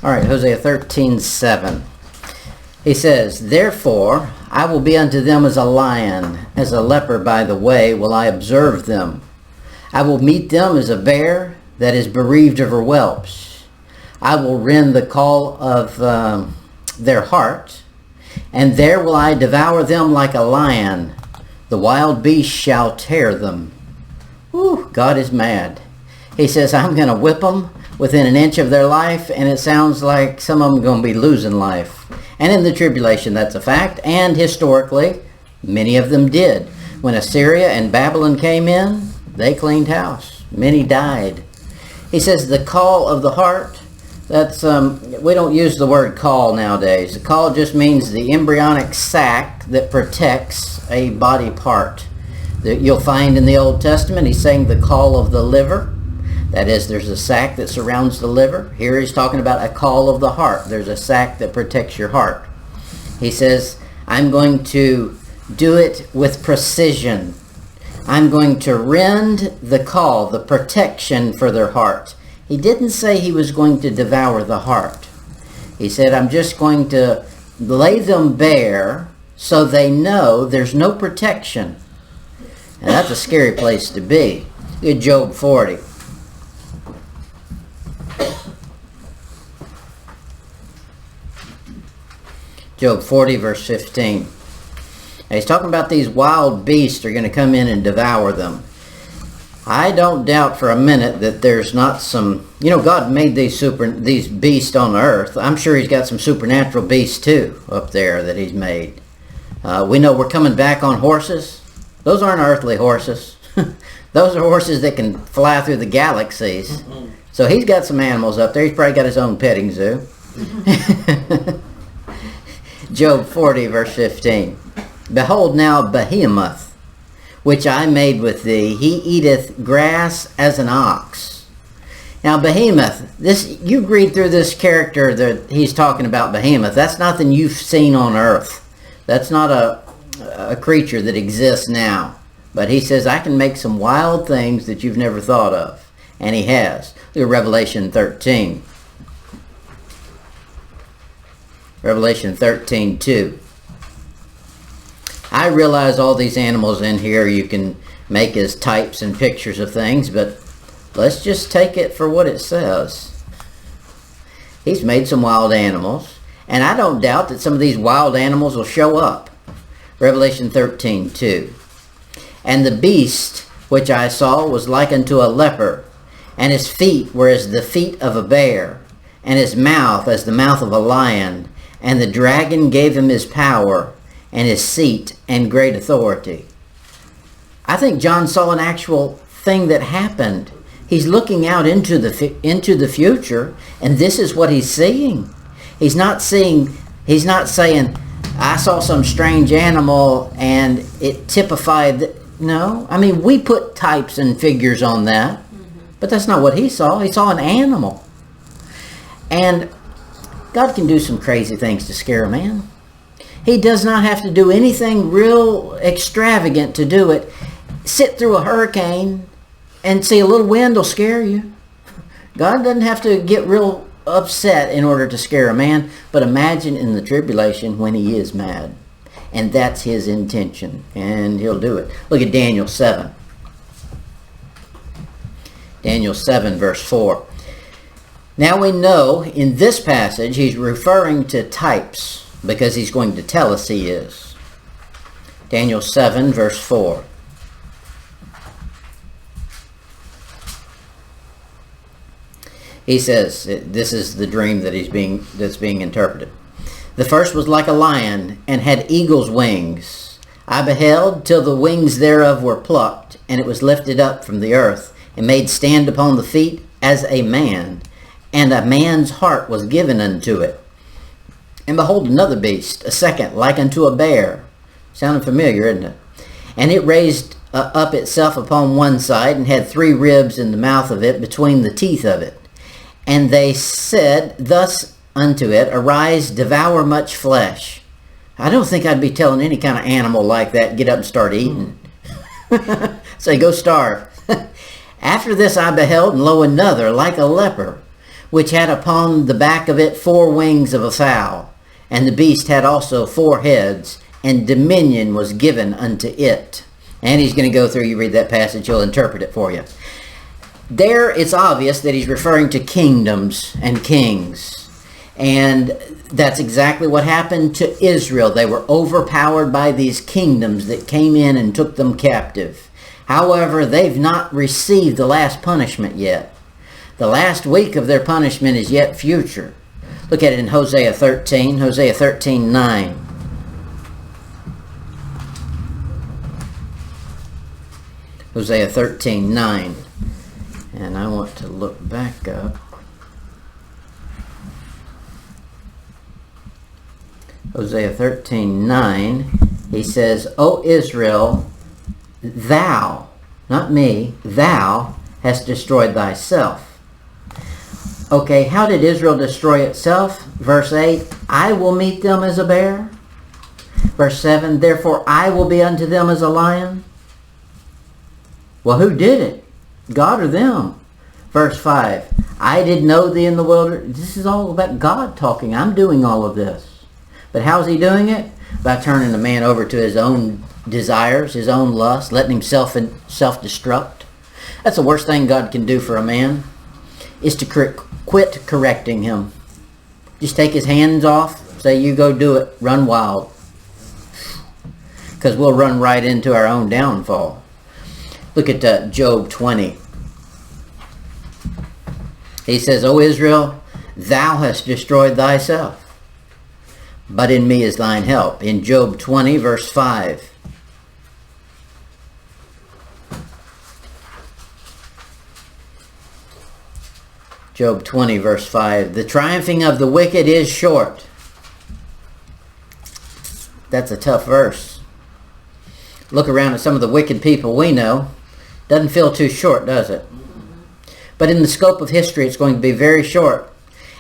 All right, Hosea 13:7. He says, "Therefore I will be unto them as a lion, as a leper by the way will I observe them. I will meet them as a bear that is bereaved of her whelps. I will rend the call of their heart, and there will I devour them like a lion. The wild beast shall tear them." Whew, God is mad. He says, I'm going to whip them within an inch of their life, and it sounds like some of them are going to be losing life. And in the tribulation, that's a fact. And historically, many of them did. When Assyria and Babylon came in, they cleaned house. Many died. He says the call of the heart, that's we don't use the word call nowadays. The call just means the embryonic sac that protects a body part. That you'll find in the Old Testament, he's saying the call of the liver. That is, there's a sac that surrounds the liver. Here he's talking about a call of the heart. There's a sac that protects your heart. He says, I'm going to do it with precision. I'm going to rend the call, the protection for their heart. He didn't say he was going to devour the heart. He said, I'm just going to lay them bare so they know there's no protection. And that's a scary place to be. Look at Job 40. Job 40 verse 15. Now he's talking about these wild beasts are going to come in and devour them. I don't doubt for a minute that there's not some, God made these beasts on the earth. I'm sure he's got some supernatural beasts too up there that he's made. We know we're coming back on horses. Those aren't earthly horses. Those are horses that can fly through the galaxies. So he's got some animals up there. He's probably got his own petting zoo. Job 40 verse 15. Behold now Behemoth, which I made with thee, he eateth grass as an ox. Now Behemoth, you read through this character that he's talking about Behemoth. That's nothing you've seen on earth. That's not a creature that exists now. But he says, I can make some wild things that you've never thought of. And he has. Look at Revelation 13. Revelation 13:2. I realize all these animals in here you can make as types and pictures of things, but let's just take it for what it says. He's made some wild animals, and I don't doubt that some of these wild animals will show up. Revelation 13:2. And the beast which I saw was like unto a leper, and his feet were as the feet of a bear, and his mouth as the mouth of a lion. And the dragon gave him his power, and his seat, and great authority. I think John saw an actual thing that happened. He's looking out into the future, and this is what he's seeing. He's not saying, I saw some strange animal, and it typified. No, I mean, we put types and figures on that, but that's not what he saw. He saw an animal. And God can do some crazy things to scare a man. He does not have to do anything real extravagant to do it. Sit through a hurricane and see a little wind will scare you. God doesn't have to get real upset in order to scare a man, but imagine in the tribulation when he is mad. And that's his intention, and he'll do it. Look at Daniel 7. Daniel 7 verse 4. Now we know in this passage he's referring to types because he's going to tell us he is. Daniel 7 verse 4. He says, this is the dream that's being interpreted. The first was like a lion and had eagle's wings. I beheld till the wings thereof were plucked, and it was lifted up from the earth and made stand upon the feet as a man. And a man's heart was given unto it. And behold, another beast, a second, like unto a bear. Sounding familiar, isn't it? And it raised up itself upon one side, and had 3 ribs in the mouth of it, between the teeth of it. And they said thus unto it, Arise, devour much flesh. I don't think I'd be telling any kind of animal like that, get up and start eating. Say, go starve. After this I beheld, and lo, another, like a leper, which had upon the back of it 4 wings of a fowl. And the beast had also 4 heads, and dominion was given unto it. And he's going to go through, you read that passage, he'll interpret it for you. There, it's obvious that he's referring to kingdoms and kings. And that's exactly what happened to Israel. They were overpowered by these kingdoms that came in and took them captive. However, they've not received the last punishment yet. The last week of their punishment is yet future. Look at it in Hosea 13, Hosea 13:9. Hosea 13:9. And I want to look back up. Hosea 13:9. He says, O Israel, thou, not me, thou hast destroyed thyself. Okay, how did Israel destroy itself? Verse 8, I will meet them as a bear. Verse 7, therefore I will be unto them as a lion. Well, who did it? God or them? Verse 5, I did know thee in the wilderness. This is all about God talking. I'm doing all of this. But how's he doing it? By turning the man over to his own desires, his own lust, letting him self-destruct. That's the worst thing God can do for a man, is to quit correcting him. Just take his hands off, say, you go do it, run wild. Because we'll run right into our own downfall. Look at Job 20. He says, O Israel, thou hast destroyed thyself, but in me is thine help. In Job 20, verse 5. Job 20, verse 5. The triumphing of the wicked is short. That's a tough verse. Look around at some of the wicked people we know. Doesn't feel too short, does it? But in the scope of history, it's going to be very short.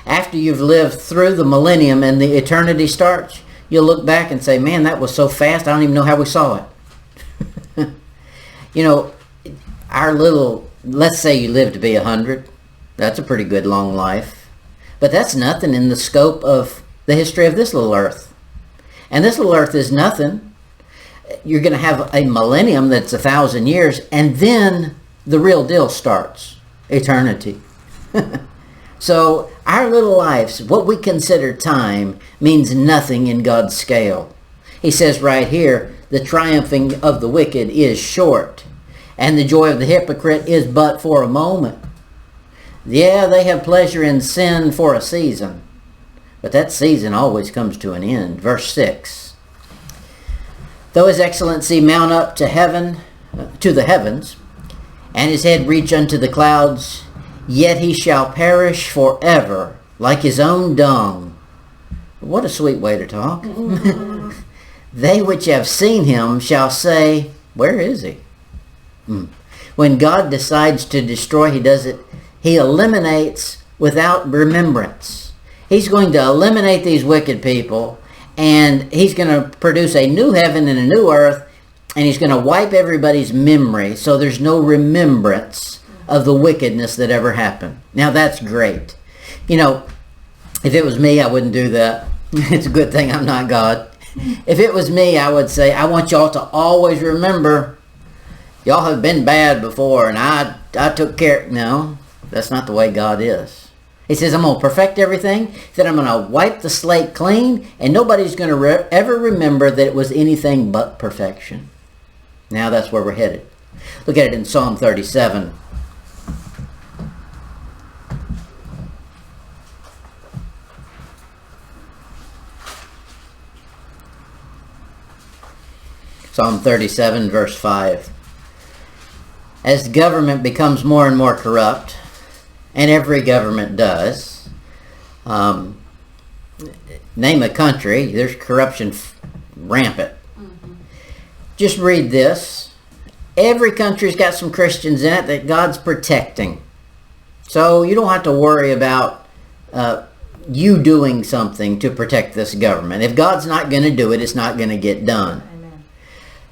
After you've lived through the millennium and the eternity starts, you'll look back and say, man, that was so fast, I don't even know how we saw it. You know, let's say you live to be 100. That's a pretty good long life. But that's nothing in the scope of the history of this little earth. And this little earth is nothing. You're going to have a millennium that's 1,000 years, and then the real deal starts. Eternity. So our little lives, what we consider time, means nothing in God's scale. He says right here, the triumphing of the wicked is short, and the joy of the hypocrite is but for a moment. Yeah, they have pleasure in sin for a season, but that season always comes to an end. Verse 6. Though his excellency mount up to heaven, to the heavens, and his head reach unto the clouds, yet he shall perish forever, like his own dung. What a sweet way to talk. They which have seen him shall say, where is he? When God decides to destroy, he does it. He eliminates without remembrance. He's going to eliminate these wicked people, and he's going to produce a new heaven and a new earth, and he's going to wipe everybody's memory so there's no remembrance of the wickedness that ever happened. Now that's great. You know, if it was me, I wouldn't do that. It's a good thing I'm not God. If it was me, I would say, I want y'all to always remember, y'all have been bad before, and I took care. No, that's not the way God is. He says, I'm going to perfect everything. He said, I'm going to wipe the slate clean, and nobody's going to ever remember that it was anything but perfection. Now that's where we're headed. Look at it in Psalm 37. Psalm 37, verse 5. As government becomes more and more corrupt, and every government does, name a country, there's corruption rampant. Just read this. Every country's got some Christians in it that God's protecting. So you don't have to worry about you doing something to protect this government. If God's not going to do it, it's not going to get done. Amen.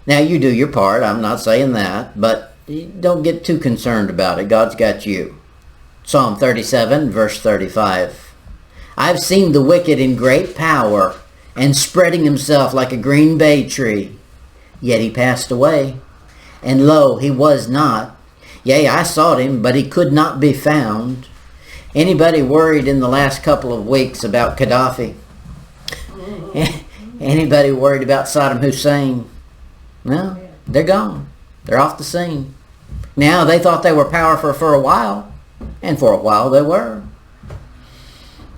Now you do your part. I'm not saying that. But don't get too concerned about it. God's got you. Psalm 37, verse 35. I've seen the wicked in great power and spreading himself like a green bay tree. Yet he passed away, and lo, he was not. Yea, I sought him, but he could not be found. Anybody worried in the last couple of weeks about Gaddafi? Anybody worried about Saddam Hussein? No, they're gone. They're off the scene. Now, they thought they were powerful for a while, and for a while they were.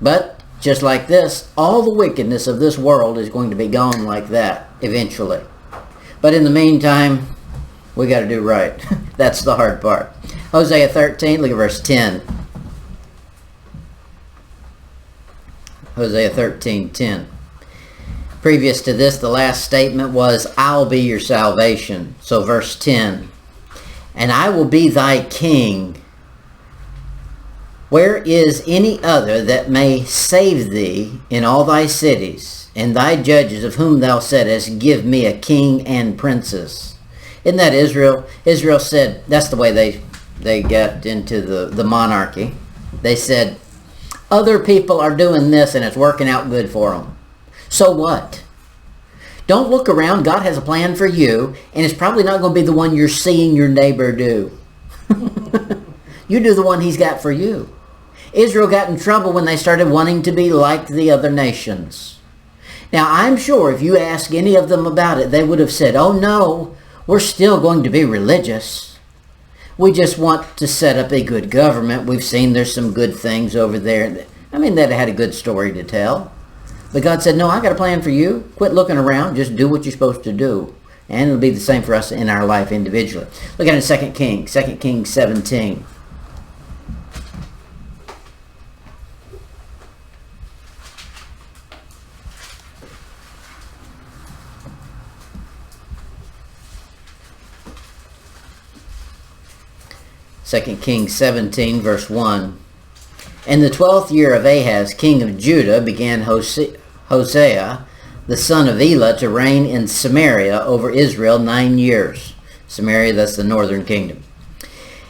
But, just like this, all the wickedness of this world is going to be gone like that, eventually. But in the meantime, we got to do right. That's the hard part. Hosea 13, look at verse 10. Hosea 13:10. Previous to this, the last statement was, I'll be your salvation. So verse 10. And I will be thy king. Where is any other that may save thee in all thy cities, and thy judges of whom thou saidest, give me a king and princes? Isn't that Israel? Israel said, that's the way they got into the monarchy. They said, other people are doing this and it's working out good for them. So what? Don't look around. God has a plan for you, and it's probably not going to be the one you're seeing your neighbor do. You do the one he's got for you. Israel got in trouble when they started wanting to be like the other nations. Now, I'm sure if you ask any of them about it, they would have said, oh no, we're still going to be religious. We just want to set up a good government. We've seen there's some good things over there. I mean, that had a good story to tell. But God said, no, I got a plan for you. Quit looking around. Just do what you're supposed to do. And it'll be the same for us in our life individually. Look at it in 2 Kings 17. Second Kings 17, verse 1. In the 12th year of Ahaz, king of Judah, began Hosea, the son of Elah, to reign in Samaria over Israel 9 years. Samaria, that's the northern kingdom.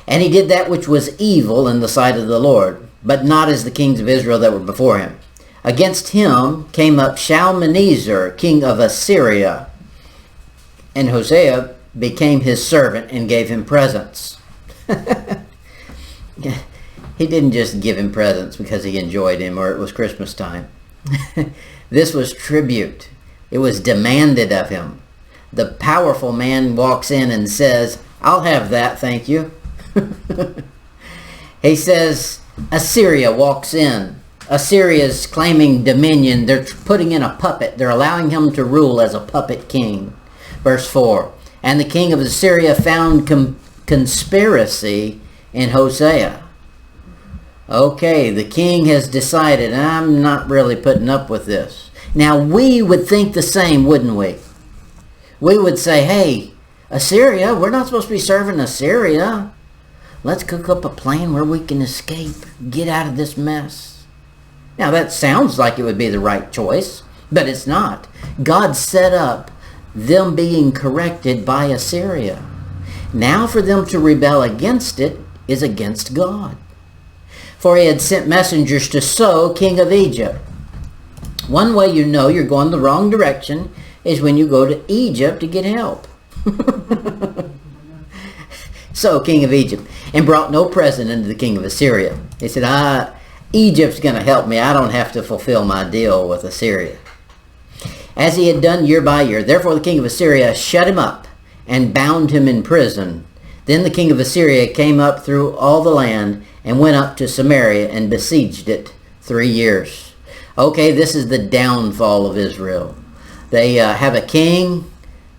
And he did that which was evil in the sight of the Lord, but not as the kings of Israel that were before him. Against him came up Shalmaneser, king of Assyria, and Hosea became his servant and gave him presents. He didn't just give him presents because he enjoyed him or it was Christmas time. This was tribute. It was demanded of him. The powerful man walks in and says, I'll have that, thank you. He says, Assyria walks in. Assyria's claiming dominion. They're putting in a puppet. They're allowing him to rule as a puppet king. Verse 4. And the king of Assyria found conspiracy in Hosea. Okay, the king has decided, I'm not really putting up with this. Now, we would think the same, wouldn't we? We would say, hey, Assyria, we're not supposed to be serving Assyria. Let's cook up a plan where we can escape, get out of this mess. Now, that sounds like it would be the right choice, but it's not. God set up them being corrected by Assyria. Now, for them to rebel against it is against God. For he had sent messengers to So, king of Egypt. One way you know you're going the wrong direction is when you go to Egypt to get help. So, king of Egypt, and brought no present unto the king of Assyria. He said, Egypt's going to help me. I don't have to fulfill my deal with Assyria. As he had done year by year. Therefore the king of Assyria shut him up and bound him in prison. Then the king of Assyria came up through all the land and went up to Samaria and besieged it 3 years. Okay, this is the downfall of Israel. They have a king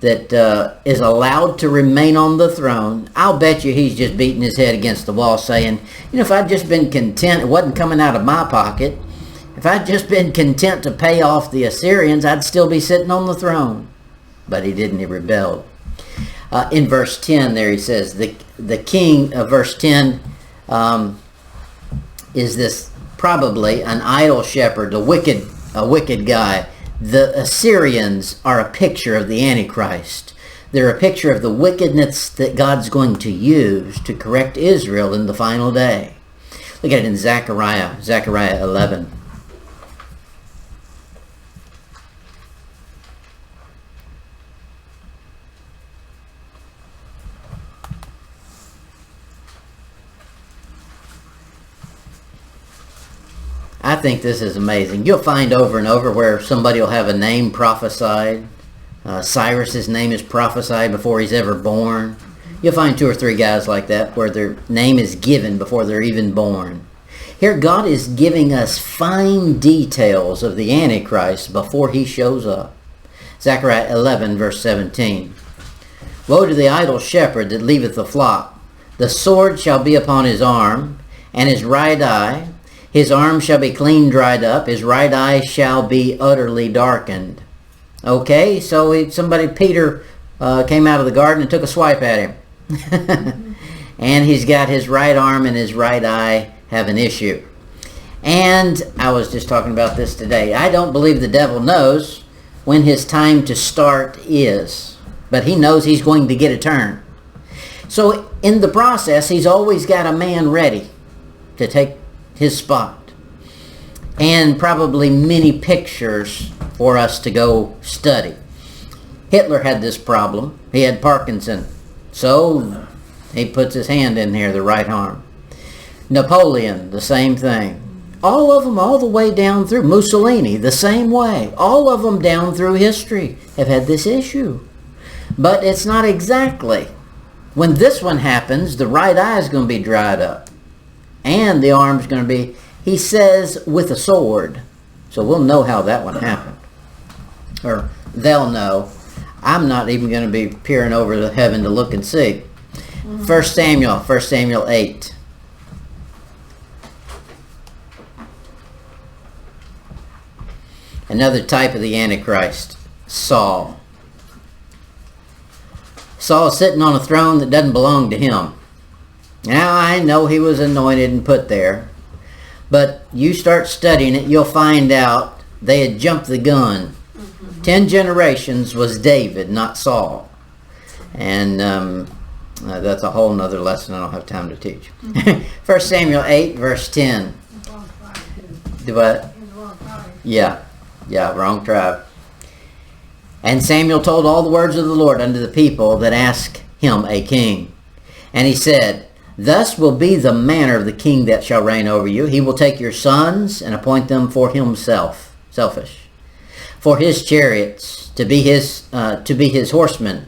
that is allowed to remain on the throne. I'll bet you he's just beating his head against the wall saying, if I'd just been content, it wasn't coming out of my pocket. If I'd just been content to pay off the Assyrians, I'd still be sitting on the throne. But he didn't, he rebelled. In verse 10 there he says, the king of verse 10 is this probably an idol shepherd, a wicked guy. The Assyrians are a picture of the Antichrist. They're a picture of the wickedness that God's going to use to correct Israel in the final day. Look Look at it in Zechariah 11. I think this is amazing. You'll find over and over where somebody will have a name prophesied. Cyrus's name is prophesied before he's ever born. You'll find 2 or 3 guys like that where their name is given before they're even born. Here God is giving us fine details of the Antichrist before he shows up. Zechariah 11 verse 17. Woe to the idle shepherd that leaveth the flock. The sword shall be upon his arm, and his right eye. His arm shall be clean dried up. His right eye shall be utterly darkened. Okay, so Peter came out of the garden and took a swipe at him. And he's got his right arm and his right eye have an issue. And I was just talking about this today. I don't believe the devil knows when his time to start is. But he knows he's going to get a turn. So in the process, he's always got a man ready to take his spot. And probably many pictures for us to go study. Hitler had this problem. He had Parkinson. So he puts his hand in here, the right arm. Napoleon, the same thing. All of them, all the way down through. Mussolini, the same way. All of them down through history have had this issue. But it's not exactly. When this one happens, the right eye is going to be dried up. And the arm's going to be, he says, with a sword. So we'll know how that one happened. Or they'll know. I'm not even going to be peering over the heaven to look and see. 1 Samuel 8. Another type of the Antichrist, Saul. Saul is sitting on a throne that doesn't belong to him. Now, I know he was anointed and put there, but you start studying it, you'll find out they had jumped the gun. 10 generations was David, not Saul. And that's a whole nother lesson I don't have time to teach. 1 Samuel 8, verse 10. Do what? Yeah, wrong tribe. And Samuel told all the words of the Lord unto the people that asked him a king. And he said, Thus will be the manner of the king that shall reign over you. He will take your sons and appoint them for himself, selfish, for his chariots, to be his horsemen.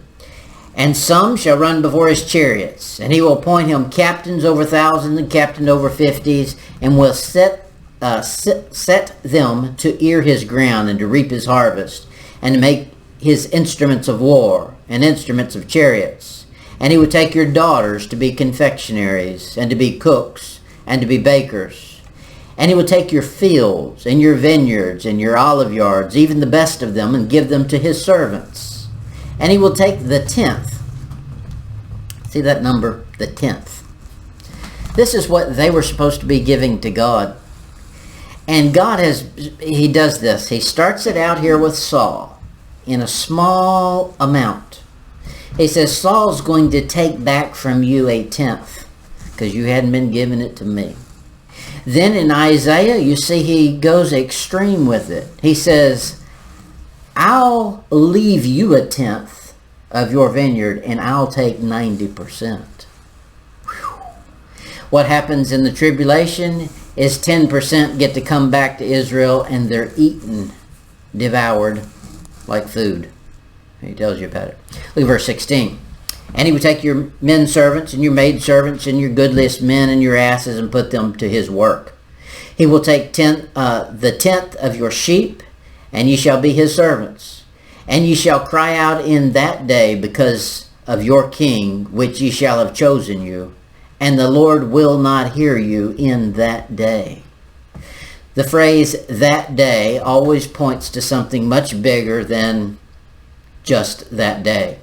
And some shall run before his chariots. And he will appoint him captains over thousands and captains over 50s, and will set them to ear his ground and to reap his harvest, and to make his instruments of war and instruments of chariots. And he would take your daughters to be confectionaries, and to be cooks, and to be bakers. And he would take your fields, and your vineyards, and your olive yards, even the best of them, and give them to his servants. And he will take the 10th. See that number? The 10th. This is what they were supposed to be giving to God. And God he does this. He starts it out here with Saul in a small amount. He says, Saul's going to take back from you a 10th because you hadn't been giving it to me. Then in Isaiah, you see he goes extreme with it. He says, I'll leave you a 10th of your vineyard and I'll take 90%. Whew. What happens in the tribulation is 10% get to come back to Israel and they're eaten, devoured like food. He tells you about it. Look at verse 16. And he would take your men servants and your maid servants and your goodliest men and your asses and put them to his work. He will take the 10th of your sheep, and ye shall be his servants. And ye shall cry out in that day because of your king, which ye shall have chosen you. And the Lord will not hear you in that day. The phrase that day always points to something much bigger than just that day.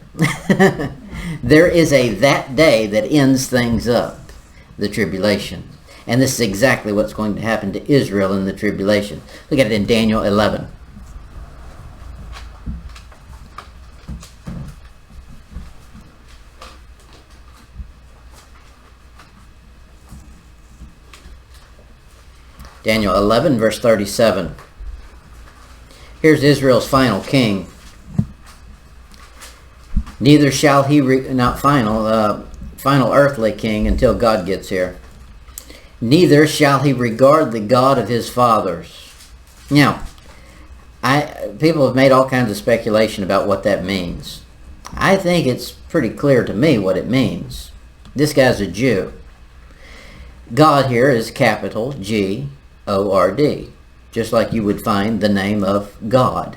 There is a that day that ends things up, the tribulation. And this is exactly what's going to happen to Israel in the tribulation. Look at it in Daniel 11. Daniel 11, verse 37. Here's Israel's final king. Neither shall he, final earthly king until God gets here. Neither shall he regard the God of his fathers. Now, people have made all kinds of speculation about what that means. I think it's pretty clear to me what it means. This guy's a Jew. God here is capital G-O-R-D, just like you would find the name of God.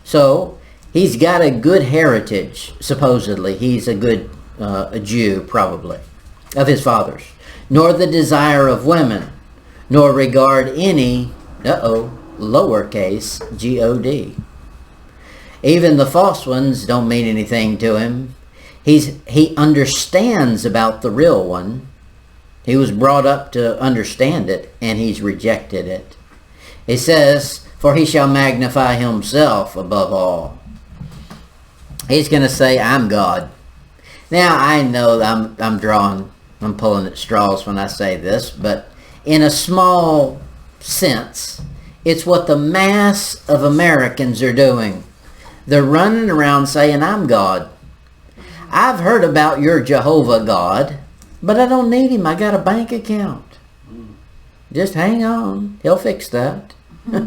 So, he's got a good heritage, supposedly. He's a good a Jew, probably, of his fathers. Nor the desire of women, nor regard any, lowercase G-O-D. Even the false ones don't mean anything to him. He understands about the real one. He was brought up to understand it, and he's rejected it. He says, for he shall magnify himself above all. He's going to say, I'm God. Now, I know I'm pulling at straws when I say this, but in a small sense, it's what the mass of Americans are doing. They're running around saying, I'm God. I've heard about your Jehovah God, but I don't need him. I got a bank account. Just hang on. He'll fix that. Look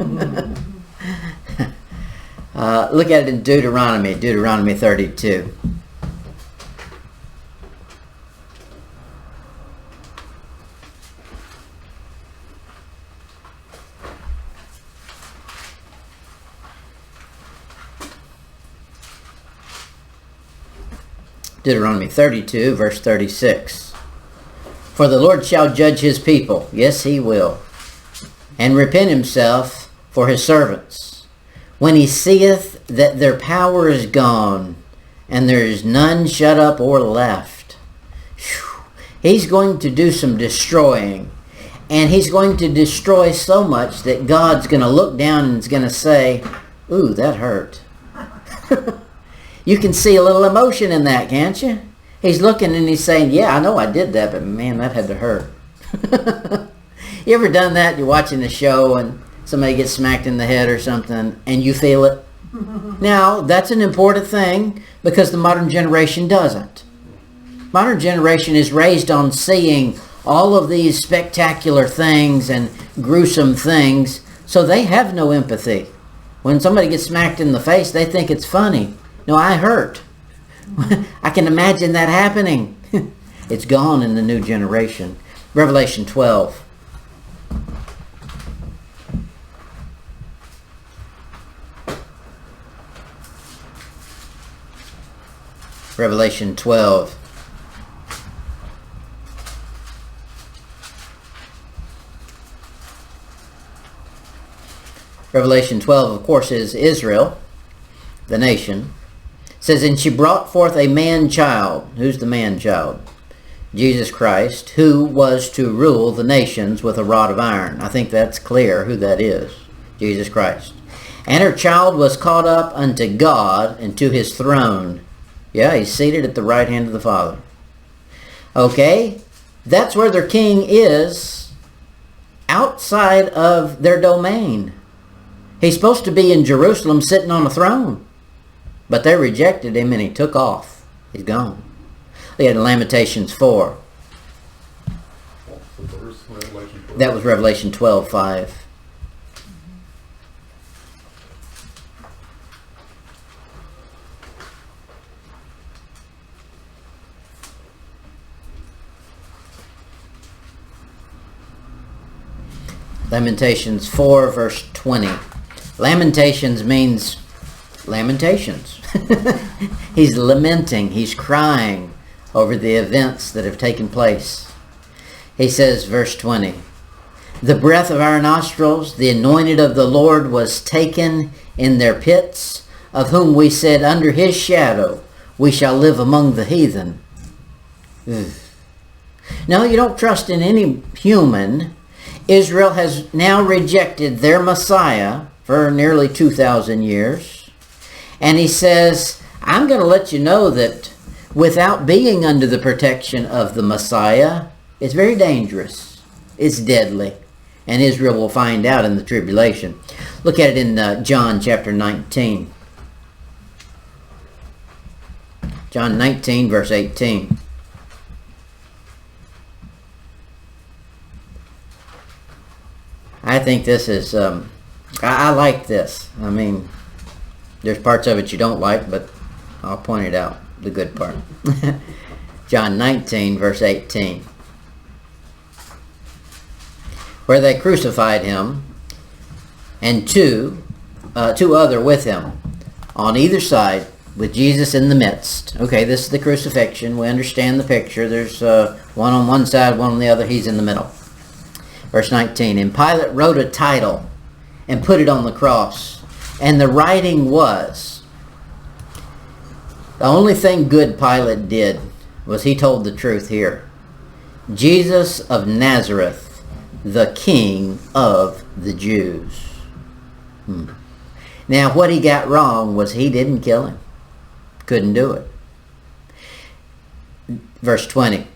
at it in Deuteronomy 32. Deuteronomy 32, verse 36. For the Lord shall judge his people, yes, he will, and repent himself for his servants, when he seeth that their power is gone, and there is none shut up or left. Whew. He's going to do some destroying, and he's going to destroy so much that God's going to look down and is going to say, ooh, that hurt. You can see a little emotion in that, can't you? He's looking and he's saying, yeah, I know I did that, but man, that had to hurt. You ever done that? You're watching a show and somebody gets smacked in the head or something and you feel it? Now, that's an important thing because the modern generation doesn't. Modern generation is raised on seeing all of these spectacular things and gruesome things, so they have no empathy. When somebody gets smacked in the face, they think it's funny. No, I hurt. I can imagine that happening. It's gone in the new generation. Revelation 12. Revelation 12. Revelation 12, of course, is Israel, the nation. It says, and she brought forth a man-child. Who's the man-child? Jesus Christ, who was to rule the nations with a rod of iron. I think that's clear who that is. Jesus Christ. And her child was caught up unto God and to his throne. Yeah, he's seated at the right hand of the Father. Okay, that's where their king is, outside of their domain. He's supposed to be in Jerusalem sitting on a throne. But they rejected him and he took off. He's gone. They had Lamentations 4. That was Revelation 12:5. Lamentations 4, verse 20. Lamentations means lamentations. He's lamenting, he's crying over the events that have taken place. He says, verse 20, the breath of our nostrils, the anointed of the Lord, was taken in their pits, of whom we said, under his shadow we shall live among the heathen. No, you don't trust in any human. Israel has now rejected their Messiah for nearly 2,000 years. And he says, I'm going to let you know that without being under the protection of the Messiah, it's very dangerous. It's deadly. And Israel will find out in the tribulation. Look at it in John chapter 19. John 19, verse 18. I think this is, I like this. I mean, there's parts of it you don't like, but I'll point it out, the good part. John 19, verse 18. Where they crucified him, and two other with him, on either side, with Jesus in the midst. Okay, this is the crucifixion. We understand the picture. There's one on one side, one on the other. He's in the middle. Verse 19, and Pilate wrote a title and put it on the cross. And the writing was, the only thing good Pilate did was he told the truth here. Jesus of Nazareth, the King of the Jews. Now, what he got wrong was he didn't kill him. Couldn't do it. Verse 20.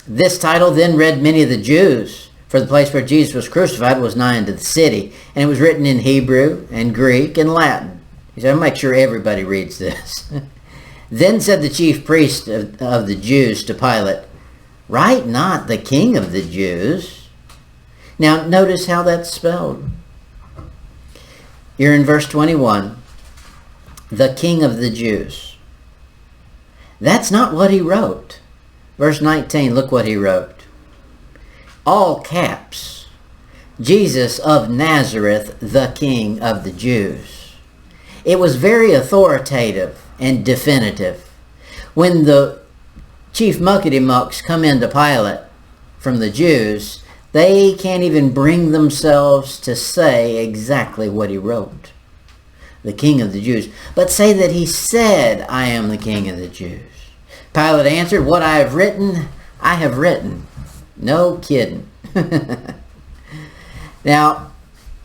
This title then read many of the Jews, for the place where Jesus was crucified was nigh unto the city, and it was written in Hebrew and Greek and Latin. He said, I'll make sure everybody reads this. Then said the chief priest of the Jews to Pilate, write not the King of the Jews. Now notice how that's spelled. You're in verse 21. The King of the Jews. That's not what he wrote. Verse 19, look what he wrote. All caps. Jesus of Nazareth, the King of the Jews. It was very authoritative and definitive. When the chief muckety-mucks come into Pilate from the Jews, they can't even bring themselves to say exactly what he wrote. The King of the Jews. But say that he said, I am the King of the Jews. Pilate answered, what I have written, I have written. No kidding. Now,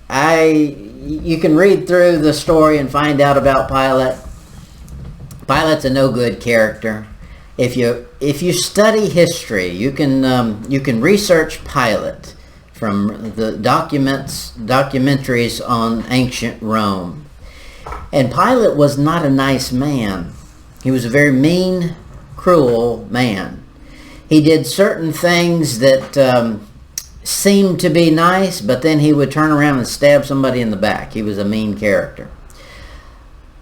you can read through the story and find out about Pilate. Pilate's a no good character. If you study history, you can research Pilate from the documentaries on ancient Rome. And Pilate was not a nice man. He was a very mean, cruel man. He did certain things that seemed to be nice, but then he would turn around and stab somebody in the back. He was a mean character.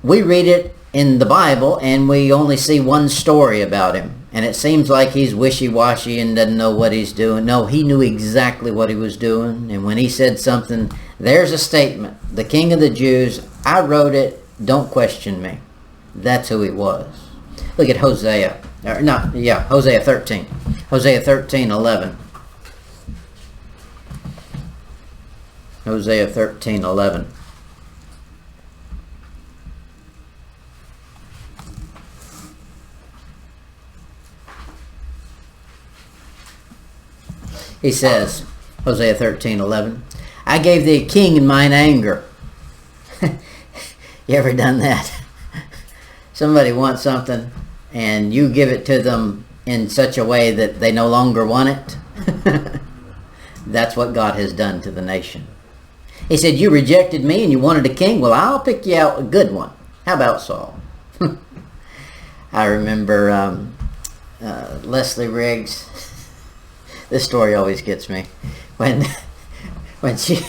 We read it in the Bible, and we only see one story about him. And it seems like he's wishy-washy and doesn't know what he's doing. No, he knew exactly what he was doing. And when he said something, there's a statement. The King of the Jews, I wrote it, don't question me. That's who he was. Look at Hosea. Hosea 13. Hosea 13:11. Hosea 13:11. He says, Hosea 13:11, I gave thee a king in mine anger. You ever done that? Somebody wants something, and you give it to them in such a way that they no longer want it? That's what God has done to the nation. He said, you rejected me and you wanted a king? Well, I'll pick you out a good one. How about Saul? I remember Leslie Riggs. This story always gets me. When she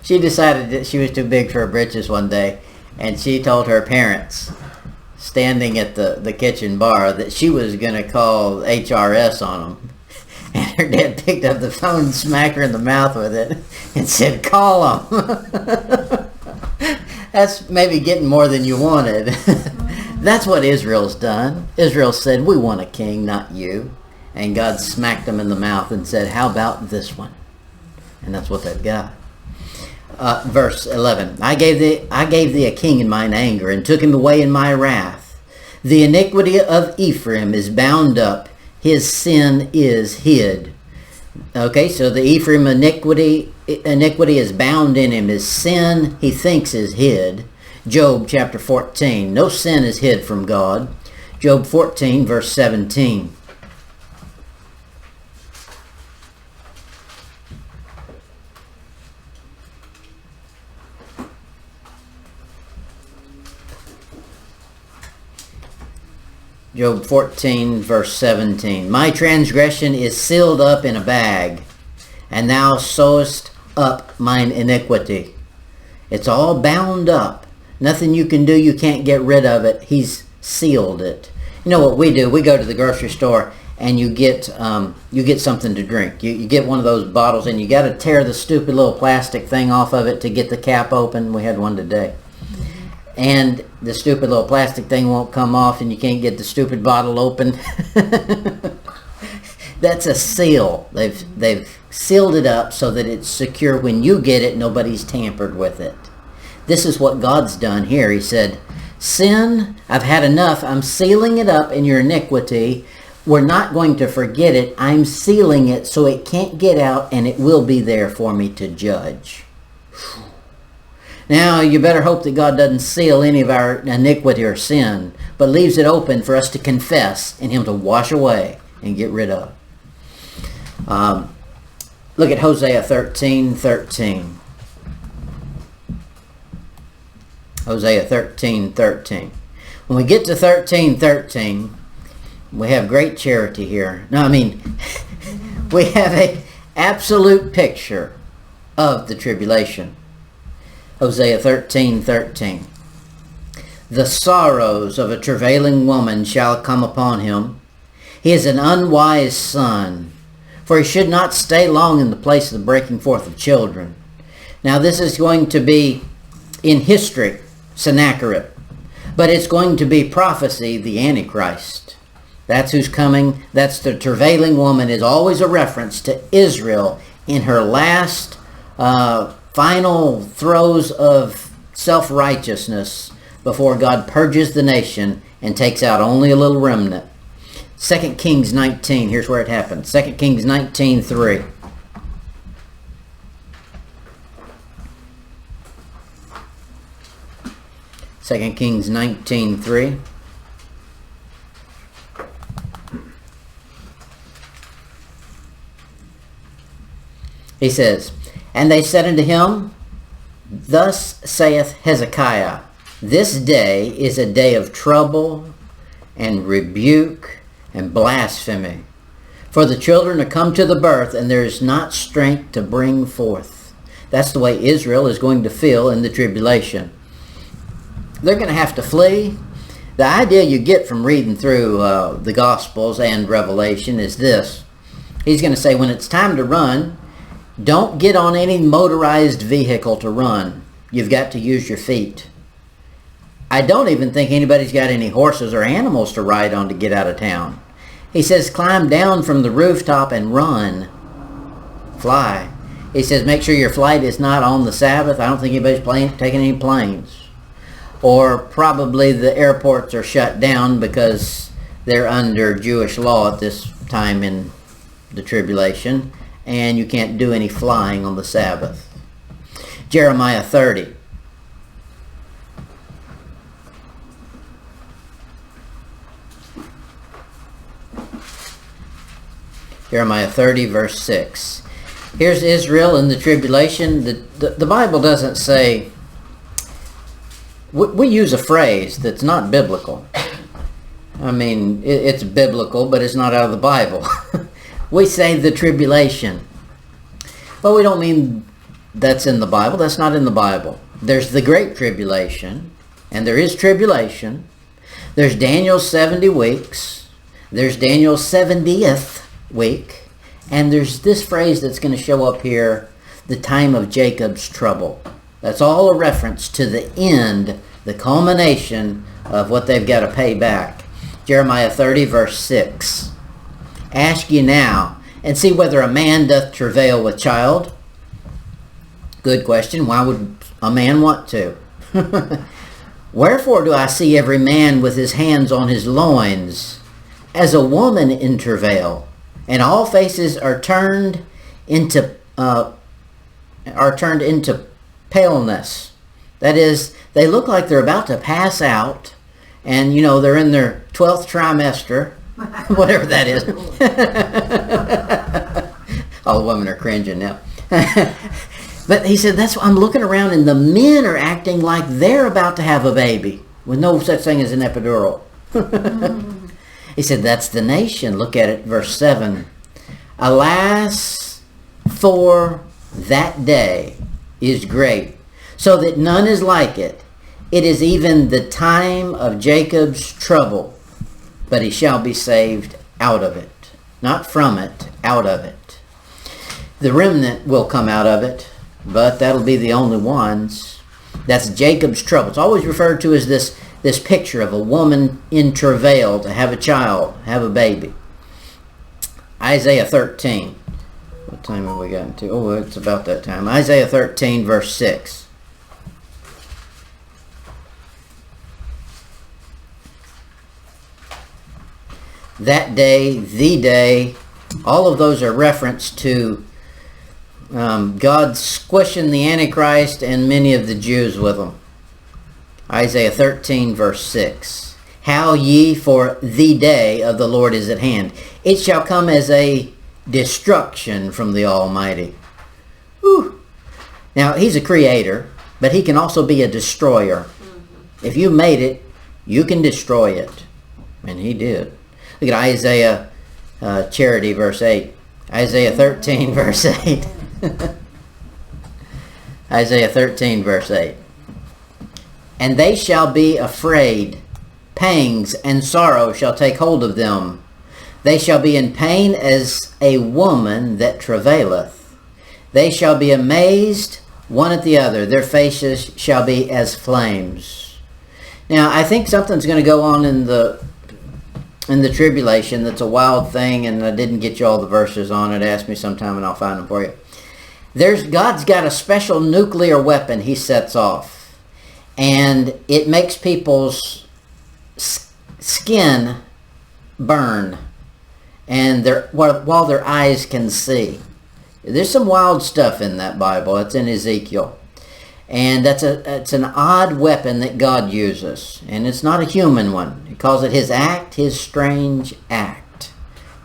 decided that she was too big for her britches one day, and she told her parents, standing at the kitchen bar, that she was going to call HRS on them. And her dad picked up the phone and smacked her in the mouth with it and said, call them. That's maybe getting more than you wanted. That's what Israel's done. Israel said, we want a king, not you. And God smacked them in the mouth and said, how about this one? And that's what they've got. Verse 11, I gave thee a king in mine anger, and took him away in my wrath. The iniquity of Ephraim is bound up, his sin is hid. Okay, so the Ephraim iniquity is bound in him. His sin, he thinks, is hid. Job chapter 14, no sin is hid from God. Job 14, verse 17. Job 14, verse 17. My transgression is sealed up in a bag, and thou sewest up mine iniquity. It's all bound up. Nothing you can do, you can't get rid of it. He's sealed it. You know what we do? We go to the grocery store and you get something to drink. You get one of those bottles and you got to tear the stupid little plastic thing off of it to get the cap open. We had one today. And the stupid little plastic thing won't come off and you can't get the stupid bottle open. That's a seal. They've sealed it up so that it's secure. When you get it, nobody's tampered with it. This is what God's done here. He said, sin, I've had enough. I'm sealing it up in your iniquity. We're not going to forget it. I'm sealing it so it can't get out, and it will be there for me to judge. Now, you better hope that God doesn't seal any of our iniquity or sin, but leaves it open for us to confess and Him to wash away and get rid of. Look at Hosea 13:13. Hosea 13:13. When we get to 13:13, we have great charity here. No, I mean, we have an absolute picture of the tribulation. Hosea 13:13. The sorrows of a travailing woman shall come upon him. He is an unwise son, for he should not stay long in the place of the breaking forth of children. Now this is going to be in history, Sennacherib, but it's going to be prophecy, the Antichrist. That's who's coming. That's the travailing woman. Is always a reference to Israel in her last final throes of self-righteousness before God purges the nation and takes out only a little remnant. 2 Kings 19, here's where it happens. 2 Kings 19:3. Second Kings 19:3. He says, and they said unto him, thus saith Hezekiah, this day is a day of trouble and rebuke and blasphemy. For the children are come to the birth, and there is not strength to bring forth. That's the way Israel is going to feel in the tribulation. They're going to have to flee. The idea you get from reading through the Gospels and Revelation is this. He's going to say, when it's time to run, don't get on any motorized vehicle to run. You've got to use your feet. I don't even think anybody's got any horses or animals to ride on to get out of town. He says, climb down from the rooftop and run. Fly. He says, make sure your flight is not on the Sabbath. I don't think anybody's taking any planes. Or probably the airports are shut down because they're under Jewish law at this time in the tribulation, and you can't do any flying on the Sabbath. Jeremiah 30. Jeremiah 30, verse 6. Here's Israel in the tribulation. The Bible doesn't say... We use a phrase that's not biblical. I mean, it's biblical, but it's not out of the Bible. We say the tribulation. But we don't mean that's in the Bible. That's not in the Bible. There's the Great Tribulation, and there is tribulation. There's Daniel's 70 weeks. There's Daniel's 70th week. And there's this phrase that's going to show up here, the time of Jacob's trouble. That's all a reference to the end, the culmination of what they've got to pay back. Jeremiah 30, verse 6. Ask ye now, and see whether a man doth travail with child. Good question. Why would a man want to? Wherefore do I see every man with his hands on his loins, as a woman in travail, and all faces are turned into paleness. That is, they look like they're about to pass out, and they're in their 12th trimester, whatever that is. All the women are cringing now. But he said, I'm looking around, and the men are acting like they're about to have a baby, with no such thing as an epidural. He said, that's the nation. Look at it, verse 7. Alas, for that day is great, so that none is like it. It is even the time of Jacob's trouble, but he shall be saved out of it. Not from it, out of it. The remnant will come out of it, but that'll be the only ones. That's Jacob's trouble. It's always referred to as this picture of a woman in travail to have a child, have a baby. Isaiah 13. What time have we gotten to? Oh, it's about that time. Isaiah 13, verse 6. That day, the day, all of those are reference to God squishing the Antichrist and many of the Jews with him. Isaiah 13, verse 6. How ye, for the day of the Lord is at hand. It shall come as a destruction from the Almighty. Whew. Now, he's a creator, but he can also be a destroyer. If you made it, you can destroy it. And he did. Look at Isaiah Charity, verse 8. Isaiah 13, verse 8. Isaiah 13, verse 8. And they shall be afraid. Pangs and sorrow shall take hold of them. They shall be in pain as a woman that travaileth. They shall be amazed one at the other. Their faces shall be as flames. Now, I think something's going to go on in the tribulation that's a wild thing, and I didn't get you all the verses on it. Ask me sometime and I'll find them for you. God's got a special nuclear weapon he sets off, and it makes people's skin burn, and while their eyes can see. There's some wild stuff in that Bible. It's in Ezekiel. And it's an odd weapon that God uses. And it's not a human one. He calls it his act, his strange act.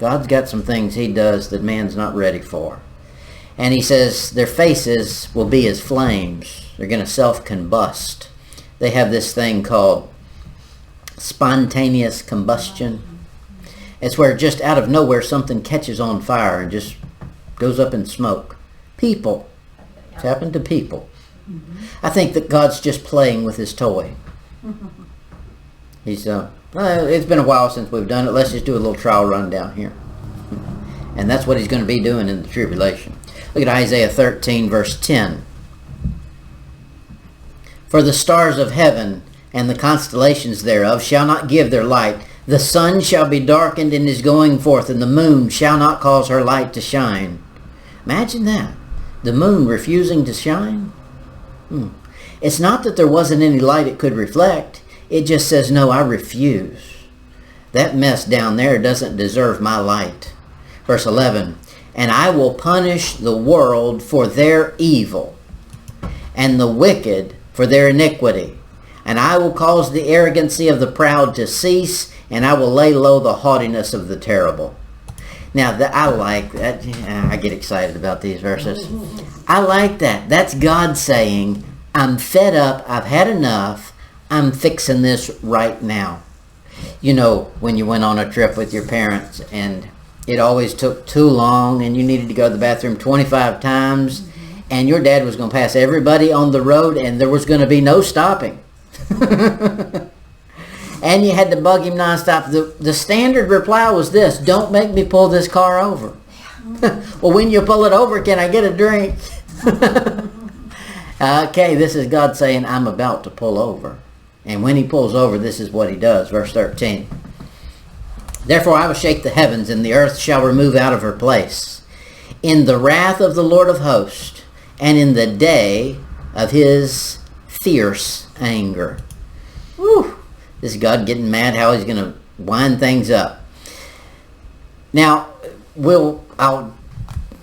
God's got some things he does that man's not ready for. And he says their faces will be as flames. They're going to self-combust. They have this thing called spontaneous combustion. It's where just out of nowhere something catches on fire and just goes up in smoke. People. It's happened to people. I think that God's just playing with his toy. He's it's been a while since we've done it. Let's just do a little trial run down here. And that's what he's going to be doing in the tribulation. Look at Isaiah 13, verse 10. For the stars of heaven and the constellations thereof shall not give their light. The sun shall be darkened in his going forth, and the moon shall not cause her light to shine. Imagine that. The moon refusing to shine. It's not that there wasn't any light it could reflect. It just says, no, I refuse. That mess down there doesn't deserve my light. Verse 11. And I will punish the world for their evil, and the wicked for their iniquity. And I will cause the arrogancy of the proud to cease, and I will lay low the haughtiness of the terrible. Now, I like that. I get excited about these verses. I like that. That's God saying, I'm fed up. I've had enough. I'm fixing this right now. You know, when you went on a trip with your parents and it always took too long and you needed to go to the bathroom 25 times and your dad was going to pass everybody on the road and there was going to be no stopping. And you had to bug him nonstop. The standard reply was this: don't make me pull this car over. Well, when you pull it over, can I get a drink? Okay, this is God saying, I'm about to pull over. And when he pulls over, this is what he does. Verse 13. Therefore I will shake the heavens, and the earth shall remove out of her place, in the wrath of the Lord of hosts, and in the day of his fierce anger. Whew. This is God getting mad how he's going to wind things up. Now, I'll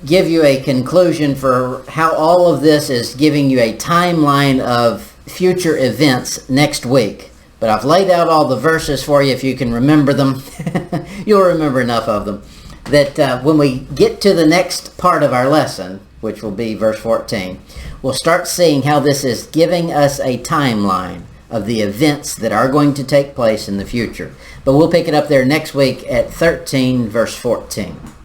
give you a conclusion for how all of this is giving you a timeline of future events next week. But I've laid out all the verses for you if you can remember them. You'll remember enough of them. That when we get to the next part of our lesson, which will be verse 14, we'll start seeing how this is giving us a timeline of the events that are going to take place in the future. But we'll pick it up there next week at 13 verse 14.